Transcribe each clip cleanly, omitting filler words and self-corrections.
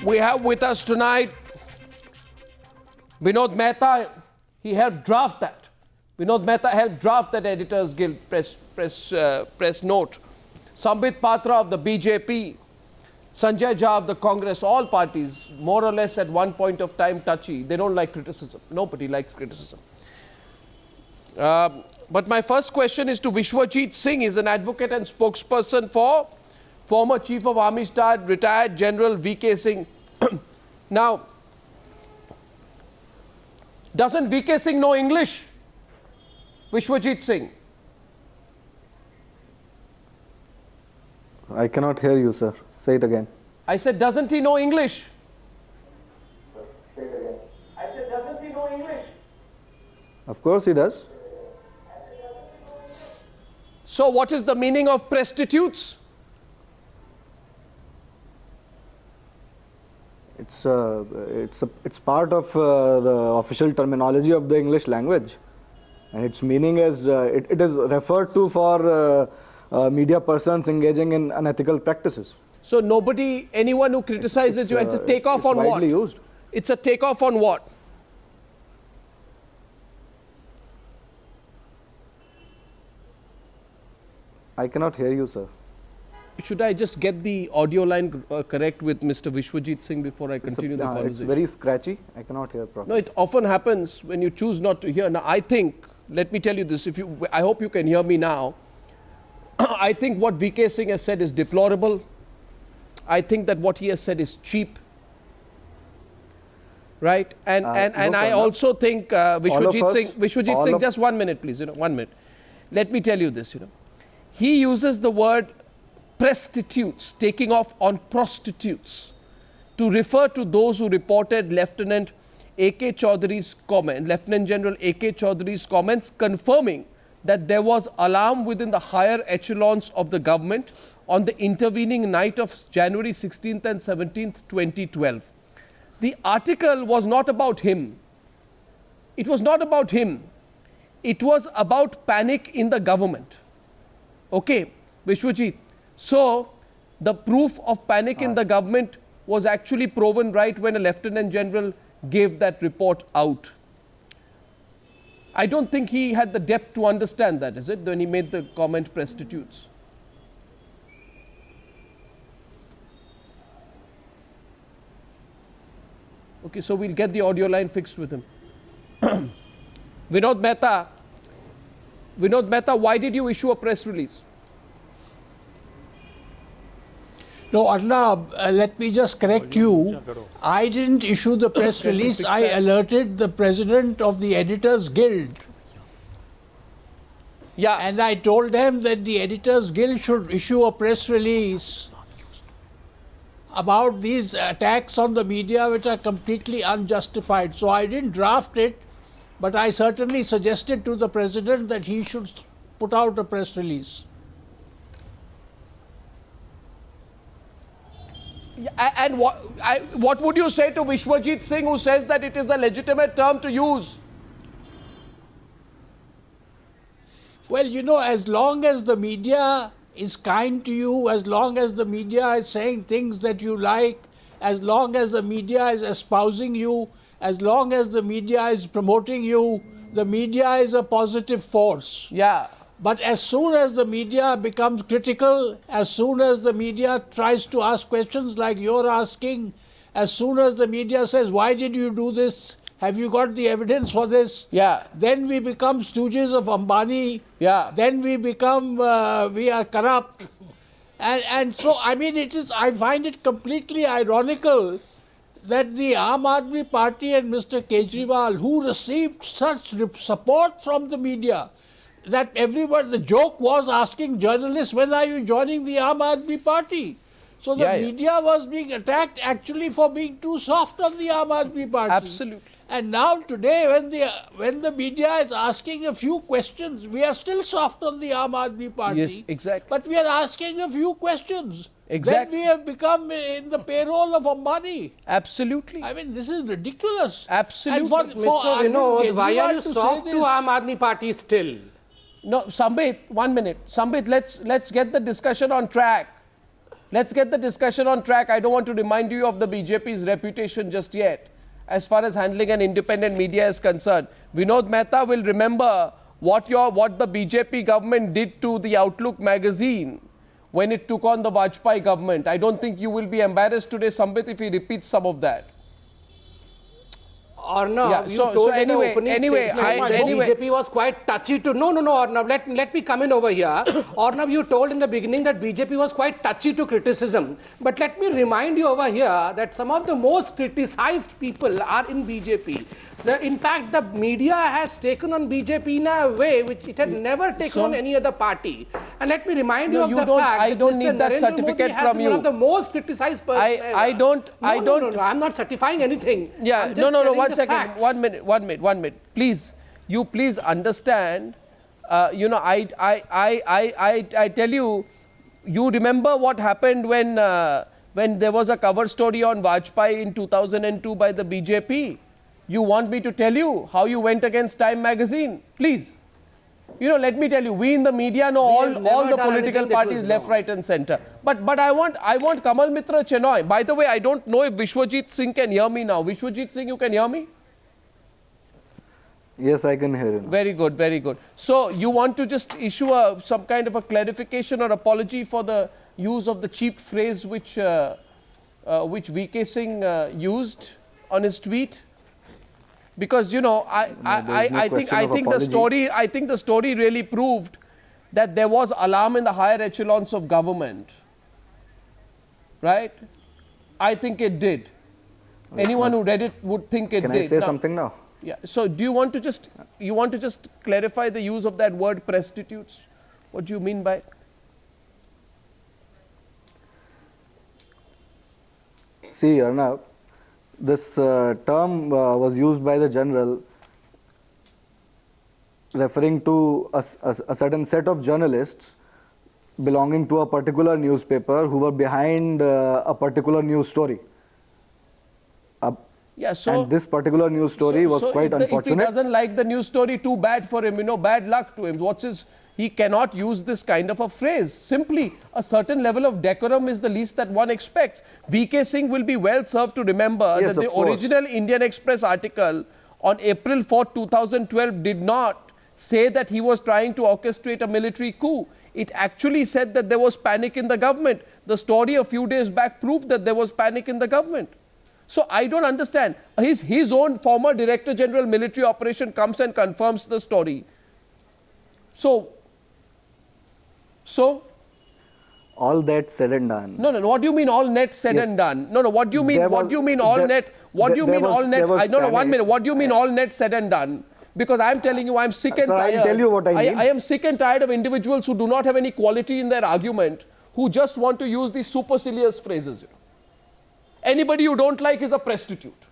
We have with us tonight Vinod Mehta. He helped draft that. Vinod Mehta helped draft that Editors Guild press note. Sambit Patra of the BJP, Sanjay Jha of the Congress, all parties more or less at one point of time touchy. They don't like criticism. Nobody likes criticism. But my first question is to Vishwajit Singh. He's an advocate and spokesperson for former Chief of Army Staff, retired General K Singh. Now, doesn't K Singh know English? Vishwajit Singh. I cannot hear you, sir. Say it again. I said, doesn't he know English? Say it again. I said, doesn't he know English? Of course he does. So what is the meaning of prostitutes? It's part of the official terminology of the English language, and its meaning is it is referred to for media persons engaging in unethical practices. So anyone who criticizes you, it's a takeoff on what? It's widely used. It's a takeoff on what? I cannot hear you, sir. Should I just get the audio line correct with Mr. Vishwajit Singh before I continue the conversation? It's very scratchy. I cannot hear properly. No, it often happens when you choose not to hear. Now, I think, let me tell you this, I hope you can hear me now. I think what K Singh has said is deplorable. I think that what he has said is cheap. Right? And I also think Vishwajit Singh, just 1 minute, please, 1 minute. Let me tell you this, He uses the word prostitutes, taking off on prostitutes, to refer to those who reported Lieutenant General A.K. Chaudhary's comments confirming that there was alarm within the higher echelons of the government on the intervening night of January 16th and 17th, 2012. The article was not about him. It was not about him. It was about panic in the government. Okay, Vishwajit. So, the proof of panic in the government was actually proven right when a Lieutenant General gave that report out. I don't think he had the depth to understand that, is it, when he made the comment prostitutes? Okay, so we'll get the audio line fixed with him. Vinod Mehta, why did you issue a press release? No, Arnab, let me just correct you. I didn't issue the press release. I alerted the president of the Editors Guild. Yeah. And I told them that the Editors Guild should issue a press release about these attacks on the media which are completely unjustified. So I didn't draft it, but I certainly suggested to the president that he should put out a press release. And what would you say to Vishwajit Singh, who says that it is a legitimate term to use? Well, as long as the media is kind to you, as long as the media is saying things that you like, as long as the media is espousing you, as long as the media is promoting you, the media is a positive force. Yeah. But as soon as the media becomes critical, as soon as the media tries to ask questions like you're asking, as soon as the media says, why did you do this? Have you got the evidence for this? Yeah. Then we become stooges of Ambani. Yeah. Then we become, we are corrupt. And so, I find it completely ironical that the Aam Aadmi Party and Mr. Kejriwal, who received such support from the media, that everybody, the joke was asking journalists, when are you joining the Aam Aadmi Party? So the media was being attacked actually for being too soft on the Aam Aadmi Party. Absolutely. And now today when the media is asking a few questions, we are still soft on the Aam Aadmi Party. Yes, exactly. But we are asking a few questions. Exactly. Then we have become in the payroll of Ambani. Absolutely. This is ridiculous. Absolutely. And for Mr. Vinod, why are you soft to Aam Aadmi Party still? No, Sambit, 1 minute. Sambit, let's get the discussion on track. let's get the discussion on track. I don't want to remind you of the BJP's reputation just yet, as far as handling an independent media is concerned. Vinod Mehta will remember what the BJP government did to the Outlook magazine when it took on the Vajpayee government. I don't think you will be embarrassed today, Sambit, if he repeats some of that. Arnab, you told in the opening statement that BJP was quite touchy to... No, Arnab, let me come in over here. Arnab, you told in the beginning that BJP was quite touchy to criticism. But let me remind you over here that some of the most criticized people are in BJP. In fact, the media has taken on BJP in a way which it had never taken on any other party. And let me remind you of the fact I don't need that certificate from you. One of the most criticized persons No, I'm not certifying anything. Yeah, no, one second. 1 minute. Please, please understand. I tell you, you remember what happened when there was a cover story on Vajpayee in 2002 by the BJP. You want me to tell you how you went against Time magazine? Please. Let me tell you, we in the media know all the political parties left, right and center. But I want Kamal Mitra Chenoy. By the way, I don't know if Vishwajit Singh can hear me now. Vishwajit Singh, you can hear me? Yes, I can hear you now. Very good, very good. So you want to just issue some kind of a clarification or apology for the use of the cheap phrase which VK Singh used on his tweet? Because I think the story really proved that there was alarm in the higher echelons of government, right? I think it did. Anyone who read it would think it did. Can I say something now? Yeah. So do you want to just clarify the use of that word prostitutes? What do you mean by it? See, Arnab, this term was used by the general referring to a certain set of journalists belonging to a particular newspaper who were behind a particular news story. And this particular news story was quite unfortunate. If he doesn't like the news story, too bad for him, bad luck to him. He cannot use this kind of a phrase. Simply, a certain level of decorum is the least that one expects. VK Singh will be well served to remember that the original Indian Express article on April 4, 2012 did not say that he was trying to orchestrate a military coup. It actually said that there was panic in the government. The story a few days back proved that there was panic in the government. So I don't understand. His own former Director General Military Operation comes and confirms the story. So all that said and done. No. What do you mean all net said and done? No. What do you mean? What do you mean all net? What do you mean all net? No. 1 minute. What do you mean all net said and done? Because I'm telling you, I'm sick and tired. I'll tell you what I mean. I am sick and tired of individuals who do not have any quality in their argument, who just want to use these supercilious phrases. Anybody you don't like is a prostitute.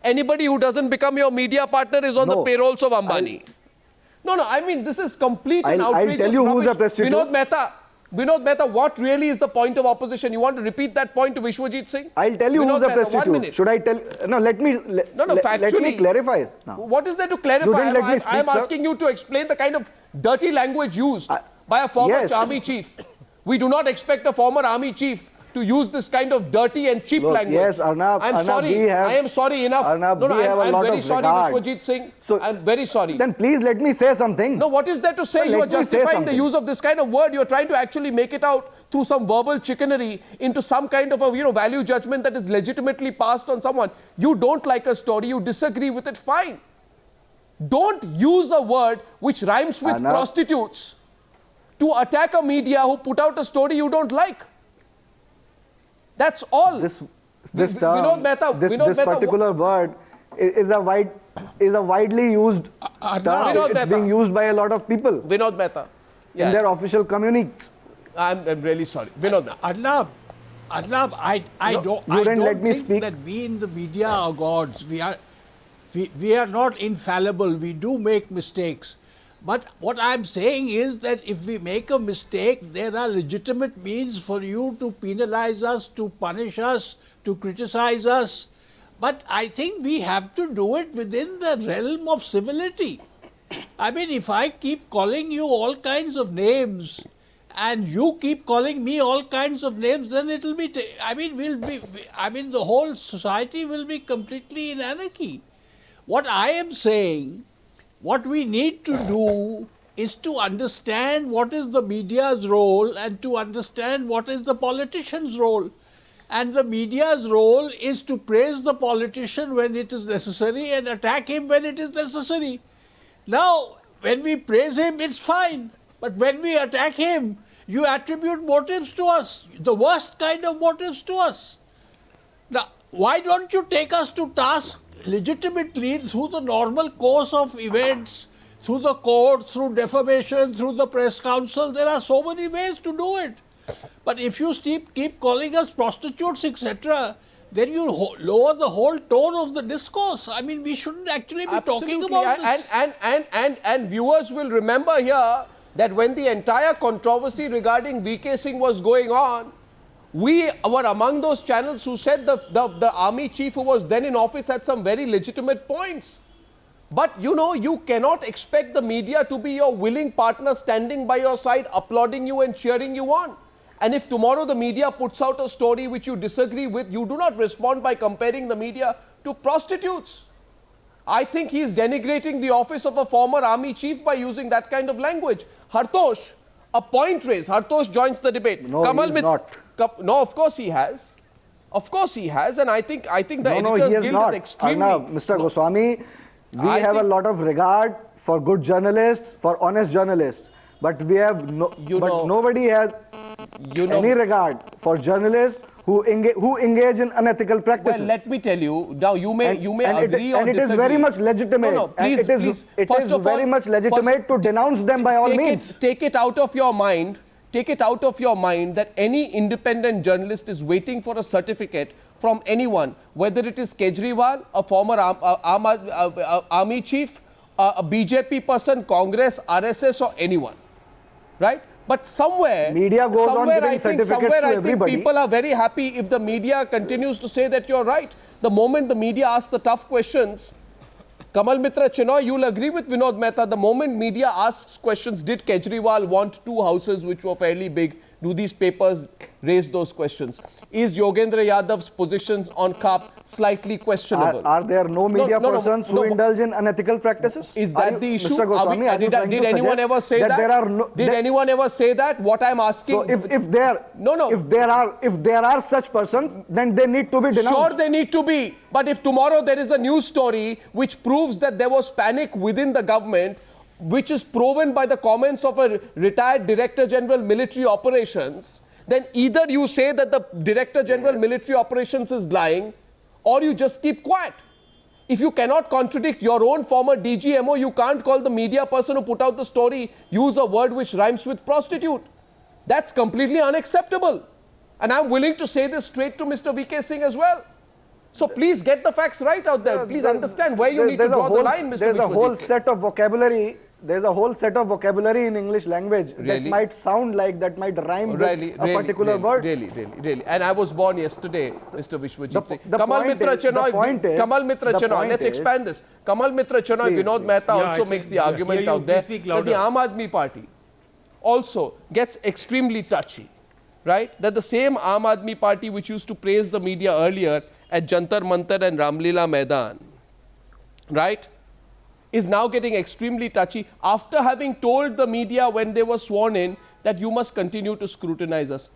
Anybody who doesn't become your media partner is on the payrolls of Ambani. No, I mean, this is complete and outrageous I'll tell you rubbish. Who's a prostitute. Vinod Mehta, what really is the point of opposition? You want to repeat that point to Vishwajit Singh? I'll tell you who's a prostitute. 1 minute. Should I tell? No, factually. Let me clarify. Now. What is there to clarify? I'm asking you to explain the kind of dirty language used by a former army chief. We do not expect a former army chief to use this kind of dirty and cheap language. Yes, Arnab. I'm sorry. I am sorry enough. Arnab, I'm very sorry, Vishwajit Singh. I'm very sorry. Then please let me say something. No, what is there to say? You are justifying the use of this kind of word. You are trying to actually make it out through some verbal chicanery into some kind of a value judgment that is legitimately passed on someone. You don't like a story. You disagree with it. Fine. Don't use a word which rhymes with prostitutes to attack a media who put out a story you don't like. That's all. This term, Vinod Mehta, this particular word is a widely used term. It's being used by a lot of people. Vinod Mehta. In their official communiques. I'm really sorry. Vinod Mehta. Arnab, I don't think that we in the media are gods. We are not infallible. We do make mistakes. But what I'm saying is that if we make a mistake, there are legitimate means for you to penalize us, to punish us, to criticize us. But I think we have to do it within the realm of civility. I mean, if I keep calling you all kinds of names and you keep calling me all kinds of names, then it will be, the whole society will be completely in anarchy. What I am saying, what we need to do is to understand what is the media's role and to understand what is the politician's role. And the media's role is to praise the politician when it is necessary and attack him when it is necessary. Now, when we praise him, it's fine. But when we attack him, you attribute motives to us, the worst kind of motives to us. Now, why don't you take us to task legitimately through the normal course of events, through the courts, through defamation, through the press council? There are so many ways to do it. But if you keep calling us prostitutes, etc., then you lower the whole tone of the discourse. I mean, we shouldn't actually be talking about this. And viewers will remember here that when the entire controversy regarding VK Singh was going on, we were among those channels who said the army chief who was then in office had some very legitimate points. But you know, you cannot expect the media to be your willing partner standing by your side, applauding you and cheering you on. And if tomorrow the media puts out a story which you disagree with, you do not respond by comparing the media to prostitutes. I think he is denigrating the office of a former army chief by using that kind of language. Hartosh, a point raised. Hartosh joins the debate. No, he is not. No, of course he has. Of course he has, and I think the Editors Guild is extremely... Arnab, Mr. Goswami, we have a lot of regard for good journalists, for honest journalists. But we have nobody has any regard for journalists who engage in unethical practices. Well, let me tell you, now you may agree or disagree. And it is very much legitimate. No, please, it is very much legitimate to denounce them by all means. Take it out of your mind. Take it out of your mind that any independent journalist is waiting for a certificate from anyone, whether it is Kejriwal, a former army chief, a BJP person, Congress, RSS, or anyone. Right? But somewhere, media goes on giving certificates to everybody. People are very happy if the media continues to say that you're right. The moment the media asks the tough questions, Kamal Mitra Chinoy, you'll agree with Vinod Mehta, the moment media asks questions, did Kejriwal want 2 houses which were fairly big? Do these papers raise those questions? Is Yogendra Yadav's positions on CAP slightly questionable? Are there no media persons who indulge in unethical practices? Is that the issue? Mr. Goswami, did anyone ever say that? Did anyone ever say that? What I'm asking... So if there are such persons, then they need to be denounced. Sure, they need to be. But if tomorrow there is a news story which proves that there was panic within the government, which is proven by the comments of a retired Director General Military Operations, then either you say that the Director General Military Operations is lying, or you just keep quiet. If you cannot contradict your own former DGMO, you can't call the media person who put out the story, use a word which rhymes with prostitute. That's completely unacceptable. And I'm willing to say this straight to Mr. VK Singh as well. So please get the facts right out there. Please understand where you need to draw the line, Mr. There's a whole Vishwajit. set of vocabulary. There's a whole set of vocabulary in English language that might sound like, that might rhyme with a particular word. Really. And I was born yesterday, Mr. Vishwajit Singh. Kamal Mitra Chinoy, let's expand this. Kamal Mitra Chinoy, Vinod Mehta also makes the argument out there that the Aam Aadmi Party also gets extremely touchy, right? That the same Aam Aadmi Party which used to praise the media earlier at Jantar Mantar and Ramlila Maidan, right, is now getting extremely touchy after having told the media when they were sworn in that you must continue to scrutinize us.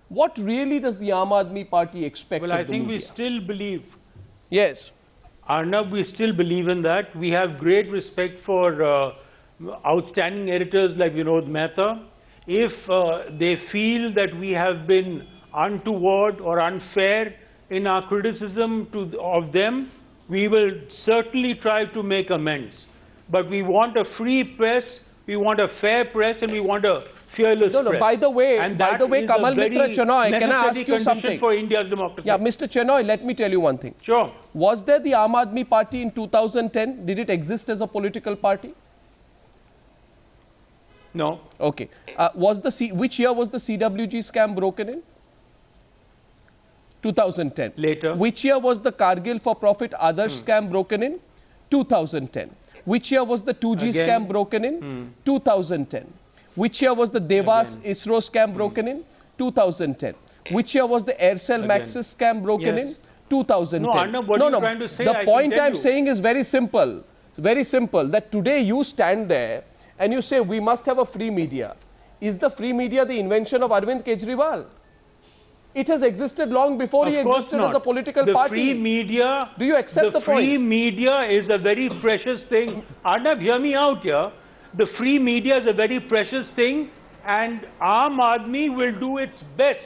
What really does the Aam Aadmi Party expect of the media? Well, I think we still believe. Yes. Arnab, we still believe in that. We have great respect for outstanding editors like Vinod Mehta. If they feel that we have been untoward or unfair in our criticism of them, we will certainly try to make amends. But we want a free press, we want a fair press, and we want a fearless press. No, by the way, Kamal Mitra Chinoy, can I ask you something? For India's democracy. Yeah, Mr. Chinoy, let me tell you one thing. Sure. Was there the Aam Aadmi Party in 2010? Did it exist as a political party? No. Okay. Which year was the CWG scam broken in? 2010. Later. Which year was the Kargil for Profit Adarsh scam broken in? 2010. Which year was the 2G scam broken in? 2010. Which year was the Devas ISRO scam broken in? 2010. Which year was the Aircel Maxis scam broken in? 2010. No, Arnab, what are you trying to say? The point I'm saying is very simple. Very simple. That today you stand there and you say we must have a free media. Is the free media the invention of Arvind Kejriwal? It has existed long before he existed as a political party. The free media. Do you accept the point? The free media is a very precious thing. Arnab, hear me out here. The free media is a very precious thing, and Aam Aadmi will do its best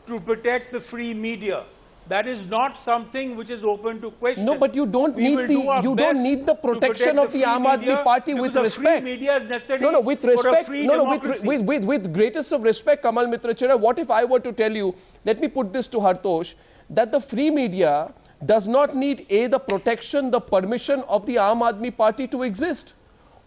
to protect the free media. That is not something which is open to question. No, but you don't need the protection of the Aam Aadmi Party with respect. Free media is necessary. No, with respect. No, with greatest of respect, Kamal Mitra Chera, what if I were to tell you, let me put this to Hartosh, that the free media does not need the protection, the permission of the Aam Aadmi Party to exist.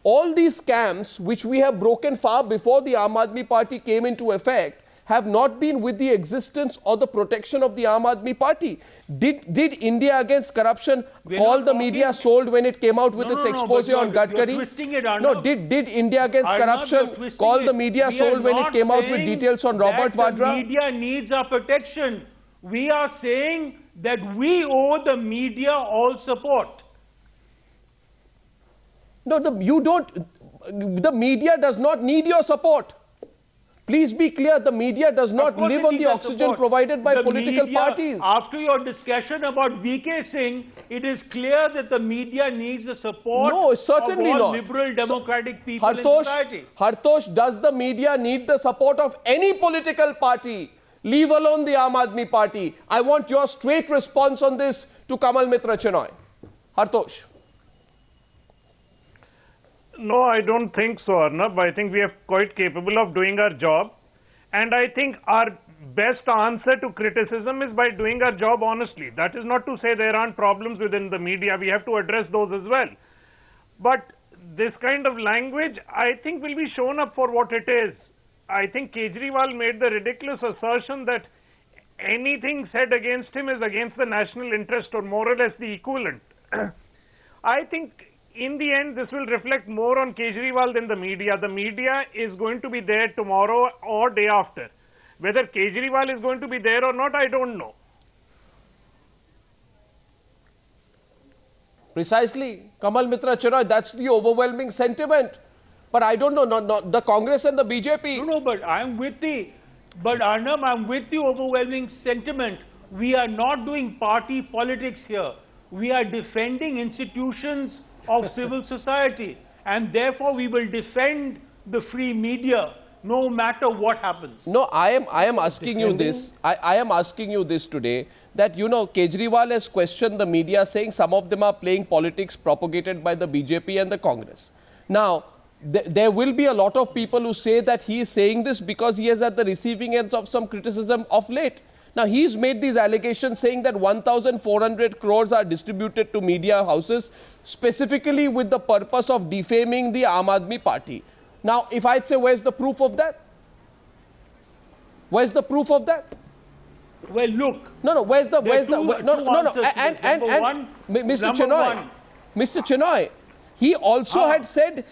All these scams which we have broken far before the Aam Aadmi Party came into effect have not been with the existence or the protection of the Aam Aadmi Party. Did India Against Corruption call the media sold when it came out with its expose on Gadkari? No, did India Against Corruption call the media sold when it came out with details on Robert Vadra? The media needs our protection. We are saying that we owe the media all support. No, the media does not need your support. Please be clear, the media does not live on the oxygen provided by political parties. After your discussion about K Singh, it is clear that the media needs the support of all liberal democratic people in society. Hartosh, does the media need the support of any political party? Leave alone the Aam Aadmi Party. I want your straight response on this to Kamal Mitra Chenoy. Hartosh. No, I don't think so, Arnab. I think we are quite capable of doing our job. And I think our best answer to criticism is by doing our job honestly. That is not to say there aren't problems within the media. We have to address those as well. But this kind of language, I think, will be shown up for what it is. I think Kejriwal made the ridiculous assertion that anything said against him is against the national interest, or more or less the equivalent. I think in the end, this will reflect more on Kejriwal than the media. The media is going to be there tomorrow or day after. Whether Kejriwal is going to be there or not, I don't know. Precisely. Kamal Mitra Chenoy, that's the overwhelming sentiment. But I don't know, the Congress and the BJP. No, but Arnab, I'm with the overwhelming sentiment. We are not doing party politics here. We are defending institutions of civil society, and therefore we will defend the free media no matter what happens. No, I am asking you this. I am asking you this today, that Kejriwal has questioned the media, saying some of them are playing politics propagated by the BJP and the Congress. Now, there will be a lot of people who say that he is saying this because he is at the receiving ends of some criticism of late. Now, he's made these allegations saying that 1,400 crores are distributed to media houses specifically with the purpose of defaming the Aam Aadmi Party. Now, if I'd say, where's the proof of that? Where's the proof of that? Well, look. Where's the Mr. Chenoy, he also had said,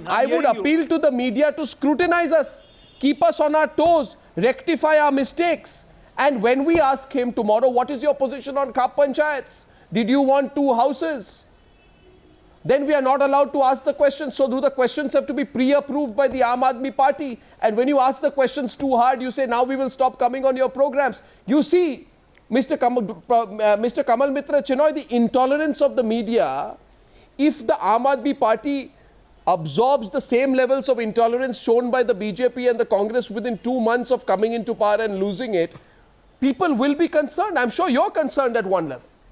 I would appeal to the media to scrutinize us, keep us on our toes, rectify our mistakes. And when we ask him tomorrow, what is your position on Khap Panchayats? Did you want 2 houses? Then we are not allowed to ask the questions. So do the questions have to be pre-approved by the Aam Aadmi Party? And when you ask the questions too hard, you say, now we will stop coming on your programs. You see, Mr. Kamal Mitra Chenoy, the intolerance of the media, if the Aam Aadmi Party absorbs the same levels of intolerance shown by the BJP and the Congress within 2 months of coming into power and losing it, people will be concerned. I'm sure you're concerned at one level.